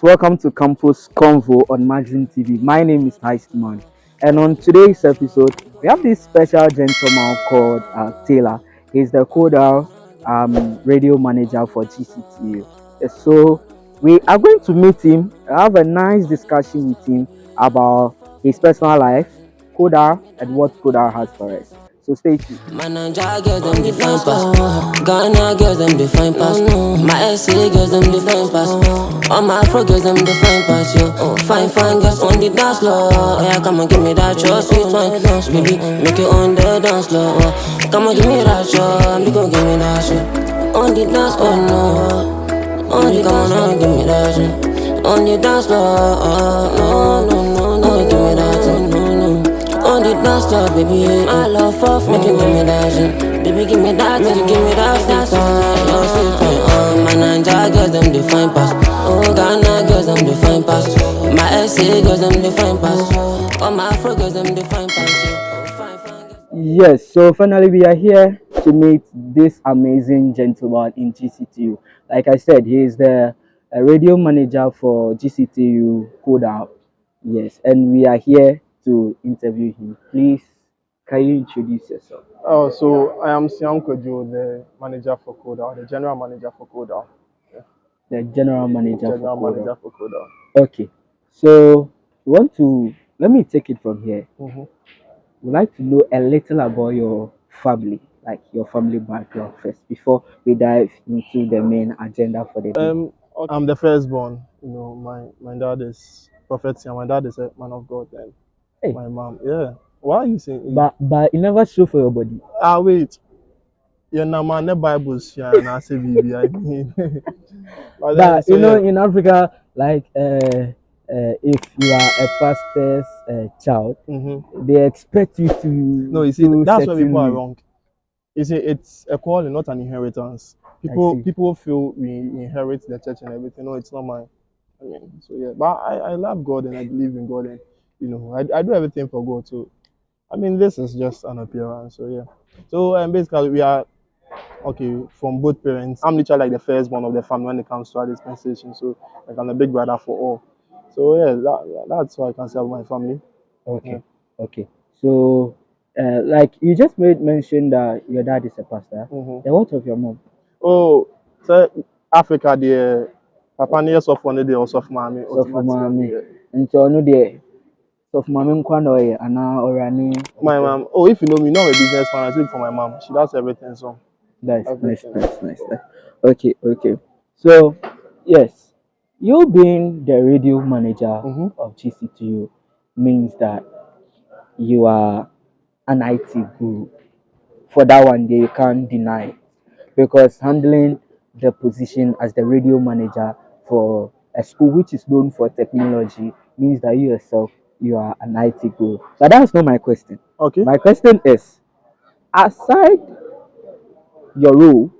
Welcome to Campus Convo on Magazine TV. My name is Heistman, and on today's episode, we have this special gentleman called Taylor. He's the CodeR radio manager for GCTU. So we are going to meet him, have a nice discussion with him about his personal life, CodeR, and what CodeR has for us. So stay tuned. My Ninja girls them define pass. Ghana girls them define pass. My SA girls them define pass. All my Afro girls them define pass. Yo, fine girls on the dance floor. Yeah, come on, give me that your sweet wine, baby, make it on the dance floor. Come on, give me that show, you gon' give me that shit on the dance floor. No, on the come on, give me that shit on the dance floor. No, give me that shit. On the dance floor, baby, I love off, make you give me that shit. Baby, give me that, make you give me that sweet time. My Ninja girls, them define pass. Oh, Ghana girls, them define pass. My SA girls, them define pass. All my Afro girls, them define pass. Yes, so finally we are here to meet this amazing gentleman in GCTU. Like I said, he is the radio manager for GCTU CodeR. Yes, and we are here to interview him. Please, can you introduce yourself? Oh, so I am Siam Kojo, the manager for CodeR, the general manager for CodeR. The general manager General for manager CodeR. for CodeR. Okay, so let me take it from here. Mm-hmm. We'd like to know a little about your family, like your family background first, before we dive into the main agenda for the day. Okay. I'm the firstborn. You know, my dad is prophet, and my dad is a man of God, and Hey, my mom, yeah. Why are you saying? but you never show for your body. Wait. Yeah, now man, the Bible's yeah, and I say baby, I mean. But then, But so you know, yeah. in Africa, like if you are a pastor's child, Mm-hmm. they expect you to No, you see, do that's where people are certain wrong. You see, it's a calling, not an inheritance. People feel we inherit the church and everything. No, it's not mine. I mean, so yeah, but I love God and I believe in God, and you know, I do everything for God. So I mean, this is just an appearance. So yeah. So basically we are okay from both parents. I'm literally like the first one of the family when it comes to our dispensation. So like I'm the big brother for all. So yeah, that's what I can say about my family. Okay, okay. So, like you just made mention that your dad is a pastor. Mm-hmm. Then what of your mom? Oh, so Africa the papa near soft one day or soft mommy So for mommy, automatically. and so no there. So for mommy, kwano ye ana orani. My mom. Oh, if you know me, not a businessman. I speak for my mom. She does everything. So Nice, nice, everything. nice, nice. Okay, okay. So, yes, you being the radio manager Mm-hmm. of GCTU means that you are an IT guru. For that one, day you can't deny it. Because handling the position as the radio manager for a school which is known for technology means that you yourself you are an IT guru. But that's not my question. Okay. My question is, aside your role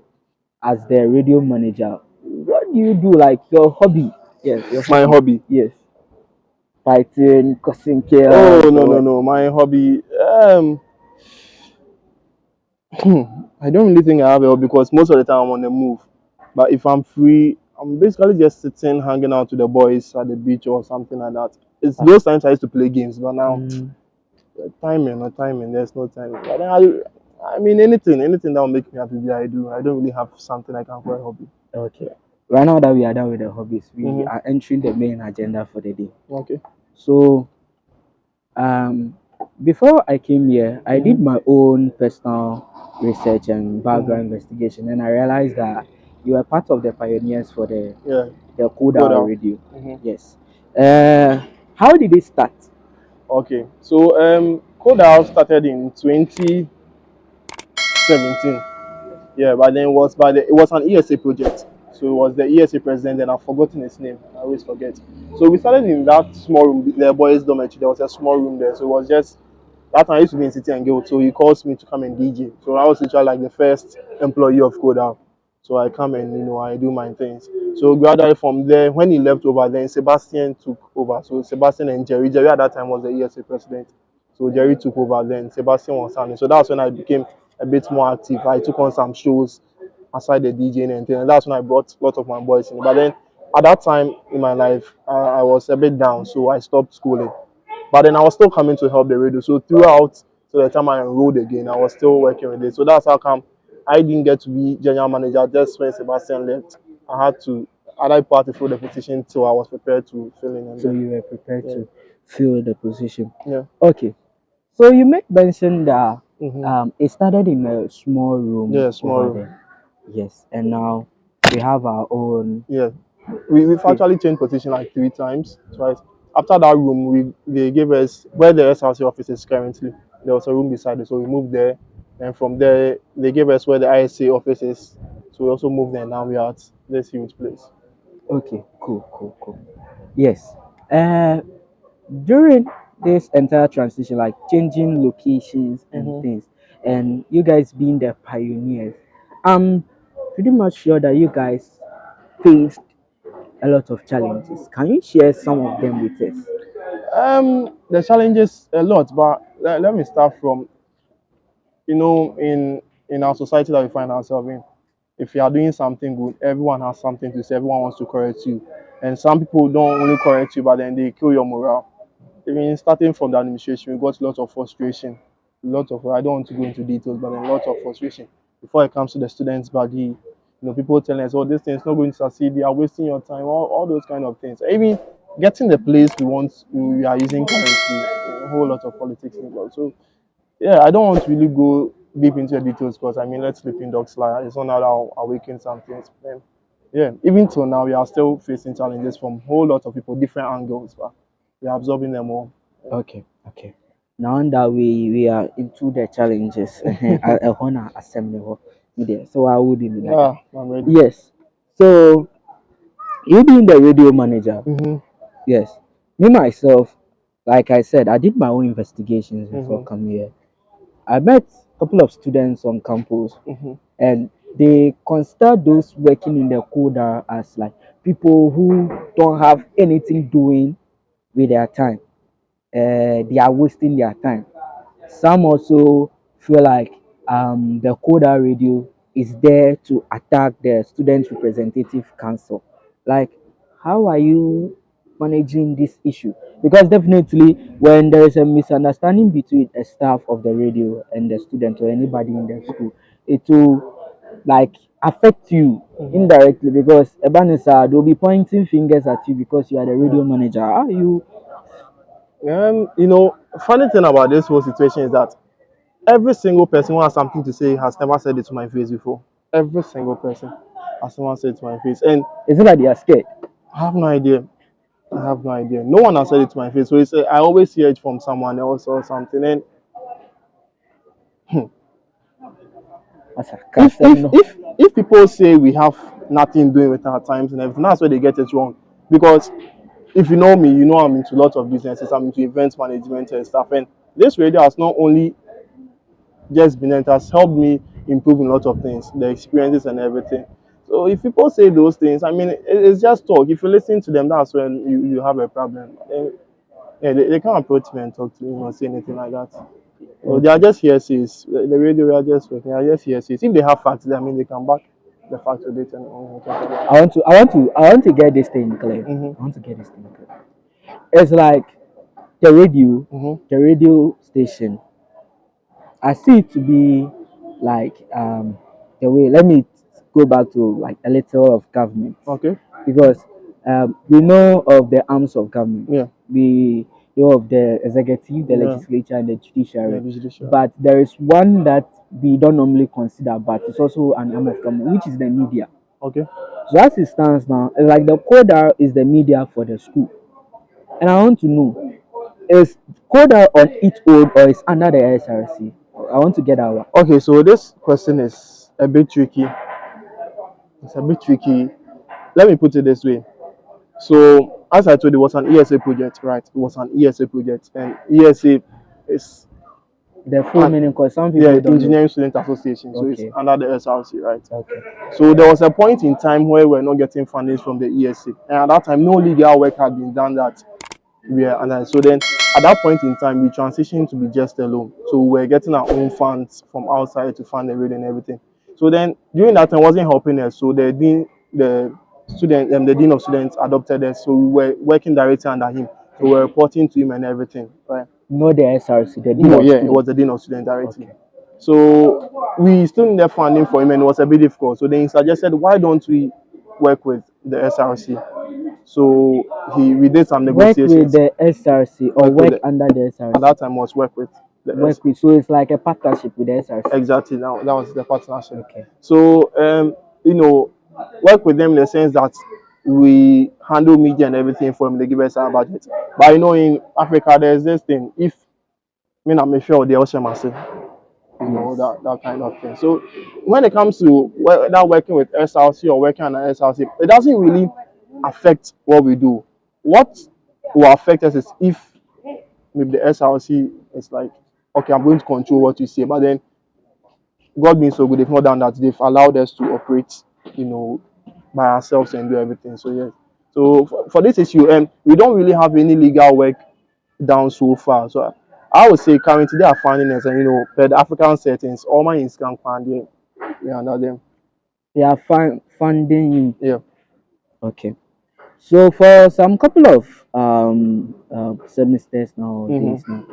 as the radio manager, what do you do like your hobby? Yes, your My hobby. Yes. Fighting, causing Oh chaos. no. My hobby. I don't really think I have a hobby because most of the time I'm on the move. But if I'm free, I'm basically just sitting, hanging out with the boys at the beach or something like that. It's those times I used to play games, but now no timing. There's no timing. But then I mean anything that will make me happy, I do. I don't really have something I can call a hobby. Okay. Right now that we are done with the hobbies, we Mhm. are entering the main agenda for the day. Okay. So, before I came here, I did my own personal research and background investigation, and I realized that you are part of the pioneers for the CodeR CodeR. radio. Mhm. Yes. How did it start? Okay. So CodeR started in 2017. Yeah, but then it was an ESA project. So it was the ESA president, and I've forgotten his name. I always forget. So we started in that small room, the boys' dormitory. There was a small room there. So it was just that time I used to be in City and Guild. So he calls me to come and DJ. So I was literally like the first employee of CodeR. So I come and I do my things. So gradually from there, when he left over, then Sebastian took over. So Sebastian and Jerry at that time was the ESA president. So Jerry took over. Then Sebastian was handling. So that's when I became a bit more active. I took on some shows aside the DJing and things. And that's when I brought a lot of my boys in. But then at that time in my life, I was a bit down, so I stopped schooling. But then I was still coming to help the radio. So throughout, so the time I enrolled again, I was still working with it. So that's how come I didn't get to be general manager just when Sebastian left. I had to other part to fill the position till I was prepared to fill in. And So then, you were prepared yeah, to fill the position. yeah, Okay. So you make mention that mm-hmm. it started in a small room Yeah, small over room. there. Yes, and now we have our own Yeah, we've space. actually changed position like 3 times, twice. After that room, they gave us where the SRC office is currently. There was a room beside it, so we moved there. And from there, they gave us where the ISA office is. So we also moved there. Now we are at this huge place. Okay, cool, cool, cool. Yes. Uh, During this entire transition, like changing locations and Mm-hmm. things, and you guys being the pioneers, I'm pretty much sure that you guys faced a lot of challenges. Can you share some of them with us? The challenges a lot, but let me start from in our society that we find ourselves in. If you are doing something good, everyone has something to say. Everyone wants to correct you, and some people don't only correct you, but then they kill your morale. Even starting from the administration, we got a lot of frustration. A lot of I don't want to go into details, but a lot of frustration. Before it comes to the students' body, people telling us, "Oh, this thing is not going to succeed. They are wasting your time." All those kind of things. Even getting the place we are using currently, a whole lot of politics involved. So yeah, I don't want to really go deep into the details because I mean, let sleeping dogs lie. It's not that I'll awaken some things. And yeah, even till now, we are still facing challenges from a whole lot of people, different angles, but we are absorbing them all. Okay, okay. Now that we are into the challenges, I wanna assembly media. So I would in like that. Yeah, I'm ready. Yes. So you being the radio manager, Mm-hmm, yes. Me myself, like I said, I did my own investigations before mm-hmm, coming here. I met a couple of students on campus, mm-hmm. and they consider those working in the CodeR as like people who don't have anything doing with their time. They are wasting their time. Some also feel like the CodeR radio is there to attack the Student Representative Council. Like, how are you managing this issue? Because definitely, when there is a misunderstanding between a staff of the radio and the student or anybody in the school, it will like affect you indirectly because Ebanesa, they'll be pointing fingers at you because you are the Yeah. radio manager. Are you Funny thing about this whole situation is that every single person who has something to say has never said it to my face before. Every single person has never said it to my face, and is it that they are scared? I have no idea. I have no idea. No one has said it to my face. So I always hear it from someone else or something. And As a if custom, if no. if if people say we have nothing doing with our times and everything, that's where they get it wrong. Because if you know me, you know I'm into lots of businesses. I'm into events management and stuff. And this radio has not only just been, it has helped me improve in a lot of things, the experiences and everything. So if people say those things, I mean, it's just talk. If you listen to them, that's when you have a problem. And, yeah, they can't approach me and talk to me or say anything like that. So they are Okay. just hearsays. The radio we are just they are just hearsays. If they have facts, I mean, they can back the facts with it and talk about I want to get this thing clear. it. Mm-hmm. I want to get this thing clear. It's like the radio, Mm-hmm. the radio station. I see it to be like the way. Let me go back to like a little of government Okay. because we know of the arms of government. Yeah. We know of the executive, the Yeah. legislature, and the Yeah. judiciary. The judiciary. But there is one that we don't normally consider, but it's also an arm of government, which is the media. Okay. So as it stands now, it's like the CodeR is the media for the school. And I want to know, is CodeR on its own or is under the SRC? I want to get that one. Okay. So this question is a bit tricky. It's a bit tricky. Let me put it this way. So, as I told you, it was an ESA project, right? It was an ESA project, and ESA is The full an meaning, because some yeah, people don't know. Engineering Student Association, so it's Okay, under the SRC, right? okay, So there was a point in time where we're not getting funding from the ESA, and at that time, no legal work had been done that we are under. So then, at that point in time, we transitioned to be just alone. So we're getting our own funds from outside to fund the radio and everything. So then, during that time, wasn't helping us. So they didn't the the dean of students adopted us, so we were working directly under him. So we were reporting to him and everything, right? Not the SRC, the dean No, of yeah, it students. was the dean of students directly. Okay. So we still needed funding for him, and it was a bit difficult. So then he suggested, why don't we work with the SRC? So we did some Work with negotiations. the SRC or Work with work the, under the at SRC? that time was work with the Work with, so it's like a partnership with the SRC. exactly, now that was the partnership. Okay. So you know, work with them in the sense that we handle media and everything for them. They give us our budget. But you know, in Africa, there's this thing. If I'm sure they also must, Yes. that kind of thing. So when it comes to that working with SRC or working on SRC, it doesn't really affect what we do. What will affect us is if maybe the SRC is like, okay, I'm going to control what you say, but then God being so good, they've not done that. They've allowed us to operate, by ourselves and do everything. So yes. So for this issue, we don't really have any legal work down so far. So I would say currently they are finding us, and per the African settings, all my is can find them. We under them. They are funding you. Yeah. Okay. So for some couple of semesters now, days now,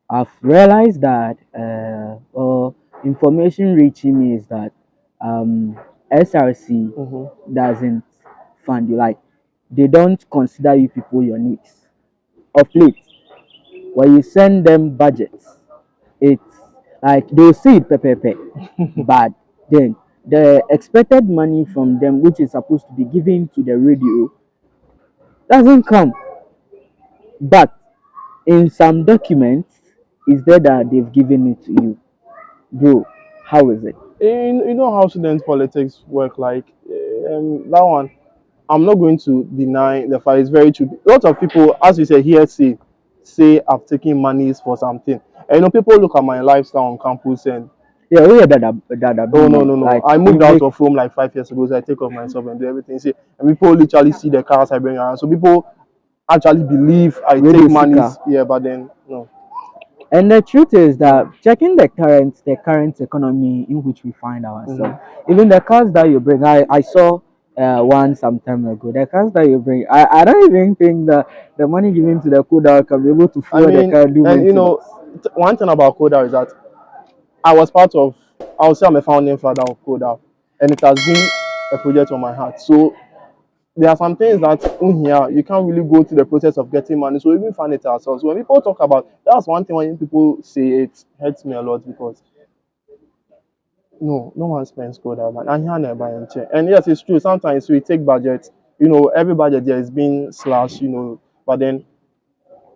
I've realized that or information reaching me is that SRC doesn't fund you. Like they don't consider you people your needs. Of late, when you send them budgets, it's like they'll see it pay, but then the expected money from them, which is supposed to be given to the radio, doesn't come. But in some documents, is there that they've given it to you, bro? How is it? You know how student politics work. Like that one, I'm not going to deny the fact. It's very true. A lot of people, as you say here, say I've taken monies for something. And people look at my lifestyle on campus and Yeah, we had that. oh no, Like I moved you out make of home like 5 years ago, so I take off myself and do everything. See, and people literally see the cars I bring around. So people actually believe I radio take seeker. monies. Yeah, but then no. And the truth is that checking the current economy in which we find ourselves, even the cars that you bring, I saw one some time ago. The cars that you bring, I don't even think that the money given to the CodeR can be able to I fuel the mean, car do and maintenance. one thing about CodeR is that I would say I'm a founding father of CodeR, and it has been a project on my heart. So there are some things that in here you can't really go through the process of getting money. So we even find it ourselves. When people talk about that's one thing when people say it hurts me a lot because no one spends CodeR man. And here never in check. And yes, it's true. Sometimes we take budget, every budget there is being slashed, but then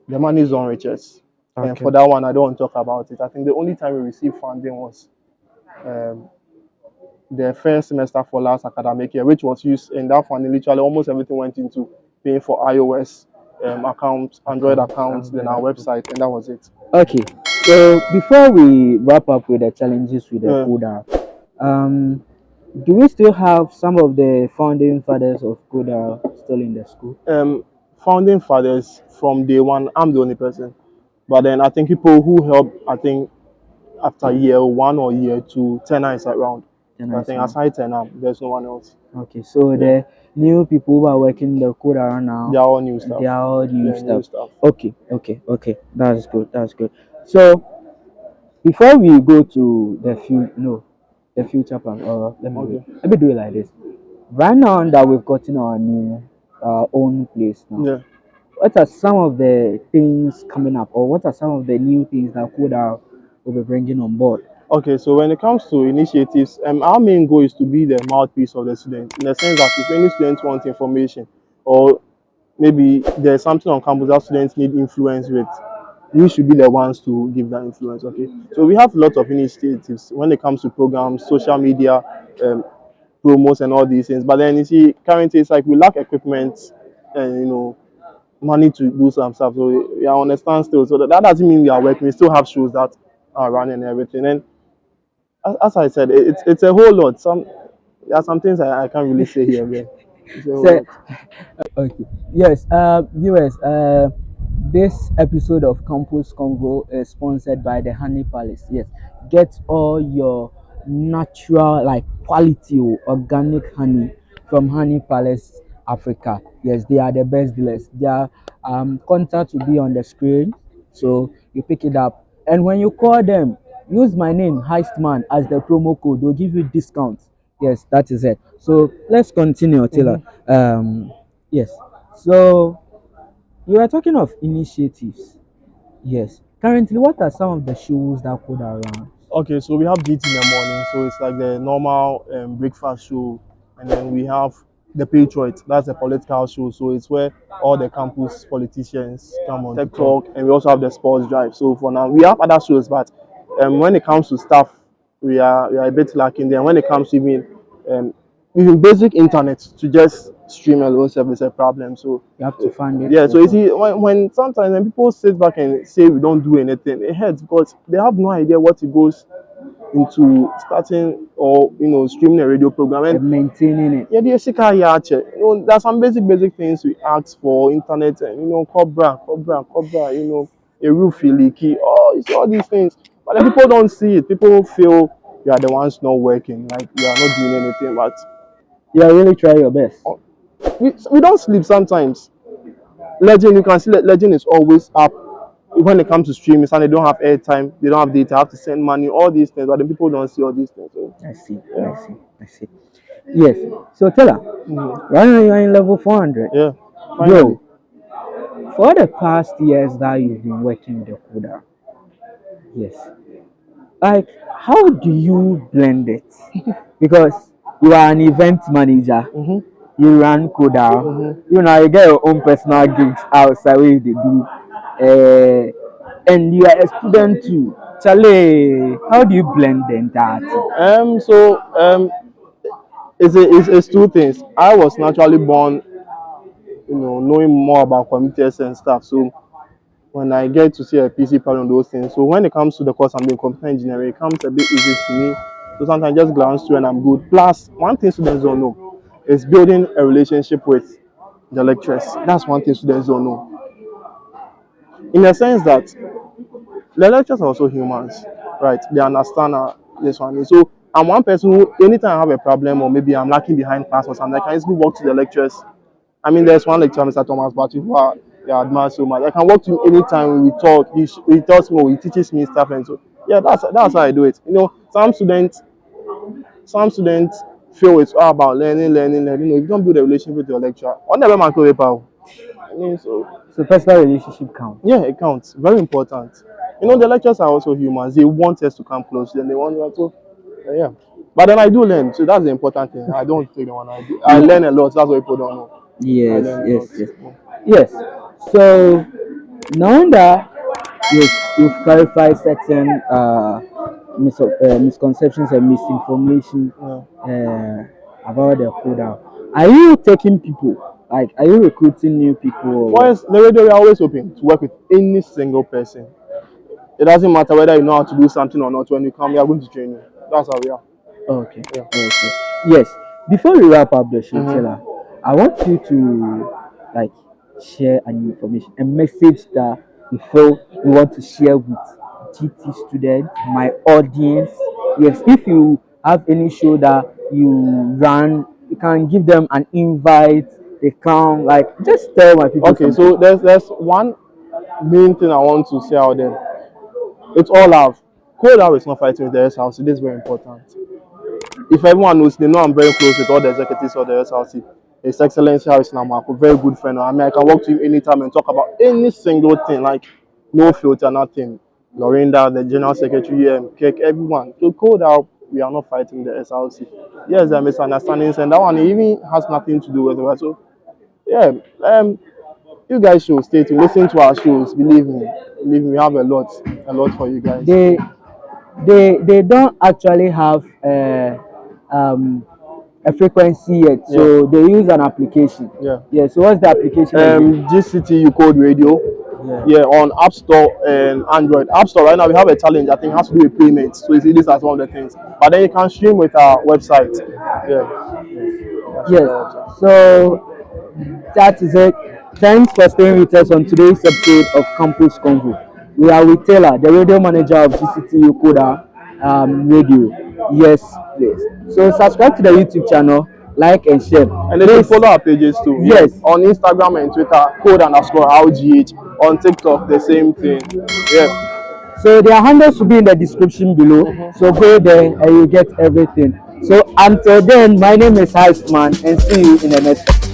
the money is on riches. And Okay. for that one, I don't want to talk about it. I think the only time we received funding was um, the first semester for last academic year, which was used in that funding. Literally, almost everything went into paying for iOS accounts, Android accounts, then our website, and that was it. Okay. So before we wrap up with the challenges with the Yeah. CodeR, um, do we still have some of the founding fathers of CodeR still in the school? Founding fathers from day one, I'm the only person. But then I think people who help, I think after year one or year two, tenor is around. Tenor I is think around. aside tenor, there's no one else. Okay, so Yeah. the new people who are working the CodeR now, They are all new stuff. they are all new Yeah, new stuff. stuff. Okay. That's good. That's good. So before we go to the future plan, or Okay. let me do it like this. Right now that we've gotten our new own place now, Yeah. what are some of the things coming up, or what are some of the new things that CodeR will be bringing on board? Okay, so when it comes to initiatives, our main goal is to be the mouthpiece of the student, in the sense that if any student wants information, or maybe there's something on campus that students need influence with, we should be the ones to give that influence. Okay, so we have lots of initiatives when it comes to programs, social media, promos, and all these things. But then you see, currently it's like we lack equipment and money to do some stuff. So we are on a standstill. So that doesn't mean we are working. We still have shows that are running and everything. And as I said, it's a whole lot. There are some things I can't really say here, man. It's a whole So, lot. okay. Yes, viewers, this episode of Campus Convo is sponsored by the Honey Palace. Yes, get all your natural, like quality organic honey from Honey Palace Africa. Yes, they are the best dealers. Their contact will be on the screen, so you pick it up. And when you call them, use my name Heistman as the promo code. They'll give you discounts. Yes, that is it. So let's continue, Taylor. Mm-hmm. Yes. So you are talking of initiatives. Yes. Currently, what are some of the shows that could around? Okay, so we have GT in the morning, so it's like the normal breakfast show, and then we have the Patriot, that's a political show, so it's where all the campus politicians come on tech talk, and we also have the sports drive. So for now, we have other shows, but when it comes to stuff, we are a bit lacking there. When it comes to um, even basic internet to just stream alone service a problem. So You have to find it. yeah, so you see, when sometimes when people sit back and say we don't do anything, it hurts because they have no idea what it goes into starting or streaming a radio program. And And maintaining it. yeah, the Shika Yache, there's some basic things we ask for internet and cobra, a roof leaky, you see all these things. But then people don't see it. People feel you are the ones not working, like you are not doing anything. But Yeah, really try your best. we don't sleep sometimes. Legend, you can see that Legend is always up when it comes to streaming, and they don't have airtime, they don't have data, have to send money, all these things, but the people don't see all these things. So, I see. yeah. I see. Yes. So tell her, Mhm. right now you are in level 400. Yeah. Bro, for the past years that you've been working the CodeR, yes. Like, how do you blend it? Because you are an event manager, Mm-hmm. you run CodeR, Mm-hmm. you know, you get your own personal gigs outside where they do. And you are a student too. Charlie, how do you blend the entirety? So it's two things. I was naturally born, knowing more about computers and stuff. So when I get to see a PC problem, those things. So when it comes to the course I'm doing, computer engineering, it comes a bit easy to me. So sometimes I just glance through and I'm good. Plus, one thing students don't know is building a relationship with the lecturers. That's one thing students don't know. In a sense that the lecturers are also humans, right? They understand this one. So I'm one person who, anytime I have a problem or maybe I'm lacking behind class or something, I can easily walk to the lecturers. I mean, there's one lecturer, Mr. Thomas Batu, who I admire so much. I can walk to him anytime we talk. He tells me, he teaches me stuff, and so yeah, that's how I do it. Some students feel it's all about learning. If you don't build a relationship with your lecturer, on the man go paper. I mean, So personal relationship count. yeah, it counts. Very important. The lecturers are also humans. They want us to come close, then they want us to, yeah. But then I do learn, so that's the important thing. I don't take the one I do. I learn a lot. That's what people don't know. I Yes, learn a yes, lot. yes. Yes. So now that you've clarified certain misconceptions and misinformation Yeah. about the CodeR, are you taking people? Like, are you recruiting new people? Or For what? us, the radio, we are always open to work with any single person. It doesn't matter whether you know how to do something or not. When you come, we are going to train you. That's how we are. Okay. Yeah. Okay. Yes. Before we wrap up the show, Mm-hmm. Taylor, I want you to like share an information, a message that you feel you want to share with GT students, my audience. Yes, if you have any show that you run, you can give them an invite. They come, like, just tell my people. Okay, Something. so there's one main thing I want to say out there. It's all love. CodeR is not fighting with the SRC. This is very important. If everyone knows, they know I'm very close with all the executives of the SRC. His Excellency Harris Namako, very good friend. I mean, I can walk to him anytime and talk about any single thing, like no filter, nothing. Lorinda, the General Secretary, Kek, everyone. So CodeR, we are not fighting the SRC. Yes, there are misunderstandings, and that one even has nothing to do with it. So, yeah, you guys should stay tuned. Listen to our shows. Believe me, we have a lot for you guys. They don't actually have um, a frequency yet, so Yeah. they use an application. Yeah. Yeah. So what's the application again? GCT you code radio. Yeah. Yeah, on App Store and Android. App Store right now we have a challenge. I think it has to do with payments. So you see this as one of the things. But then you can stream with our website. Yeah. Yes. So that is it. Thanks for staying with us on today's episode of Campus Convo. We are with Taylor, the radio manager of GCT Ukoda Radio. Yes, please. So subscribe to the YouTube channel, like and share. And they should Please, follow our pages too. yes. On Instagram and Twitter, code_RGH. On TikTok, the same thing. Yeah. So their handles will be in the description below. So go there and you get everything. So until then, my name is Heistman and see you in the next episode.